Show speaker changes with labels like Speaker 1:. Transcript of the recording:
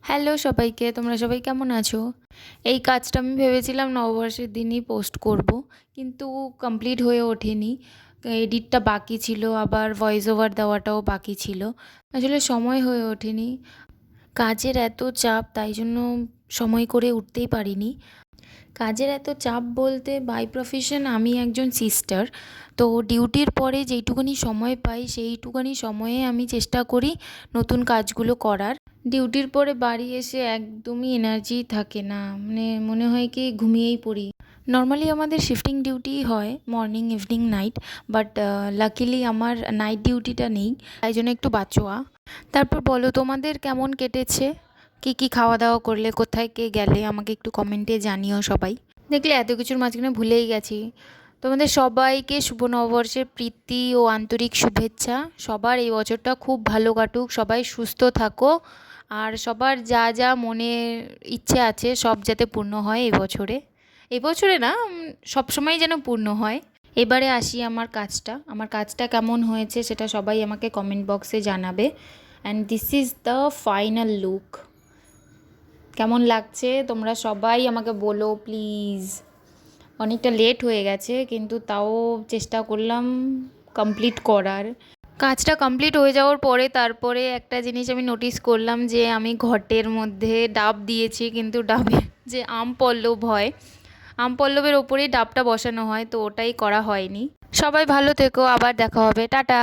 Speaker 1: Hello সবাইকে, তোমরা সবাই কেমন আছো? এই কাজটা আমি ভেবেছিলাম নববর্ষের দিনই পোস্ট করব, কিন্তু কমপ্লিট হয়ে ওঠেনি। এডিটটা বাকি ছিল, আবার ভয়েস ওভার দেওয়াটাও বাকি ছিল। আসলে সময় হয়ে ওঠেনি। কাজের এত চাপ, তাই জন্য সময় করে উঠতেই পারিনি। কাজের এত চাপ বলতে বাই প্রফেশন আমি একজন সিস্টার। তো ডিউটির পরে যেইটুকুনি সময় পাই সেইটুকুনি সময়ে আমি চেষ্টা করি নতুন কাজগুলো করার। ডিউটির পরে বাড়ি এসে একদমই এনার্জি থাকে না, মানে মনে হয় কি ঘুমিয়েই পড়ি। নর্মালি আমাদের শিফটিং ডিউটি হয় morning evening night, but luckily আমার নাইট ডিউটিটা নেই, তাই জন্য একটু বাঁচোয়া। তারপর বলো, তোমাদের কেমন কেটেছে? কি কি খাওয়া দাওয়া করলে, কোথায় কে গেলে, আমাকে একটু কমেন্টে জানিও সবাই। দেখলে এত কিছুর মাঝখানে ভুলেই গেছি। তোমাদের সবাইকে শুভ নববর্ষের প্রীতি ও আন্তরিক শুভেচ্ছা। সবার এই বছরটা খুব ভালো কাটুক, সবাই সুস্থ থাকো, আর সবার যা যা মনে ইচ্ছে আছে সব যাতে পূর্ণ হয় এই বছরে। এই বছরে না, সব সময় যেন পূর্ণ হয়। এবারে আসি আমার কাজটা কেমন হয়েছে সেটা সবাই আমাকে কমেন্ট বক্সে জানাবে। And this is the final look. কেমন লাগছে তোমরা সবাই আমাকে বলো প্লিজ। অনেকটা লেট হয়ে গেছে, কিন্তু তাও চেষ্টা করলাম কমপ্লিট করার। কাজটা কমপ্লিট হয়ে যাওয়ার পরে তারপরে একটা জিনিস আমি নোটিস করলাম, যে আমি ঘটের মধ্যে ডাব দিয়েছি, কিন্তু ডাবে যে আম পল্লব হয়, আম পল্লবের ওপরেই ডাবটা বসানো হয়, তো ওটাই করা হয়নি। সবাই ভালো থেকো, আবার দেখা হবে, টাটা।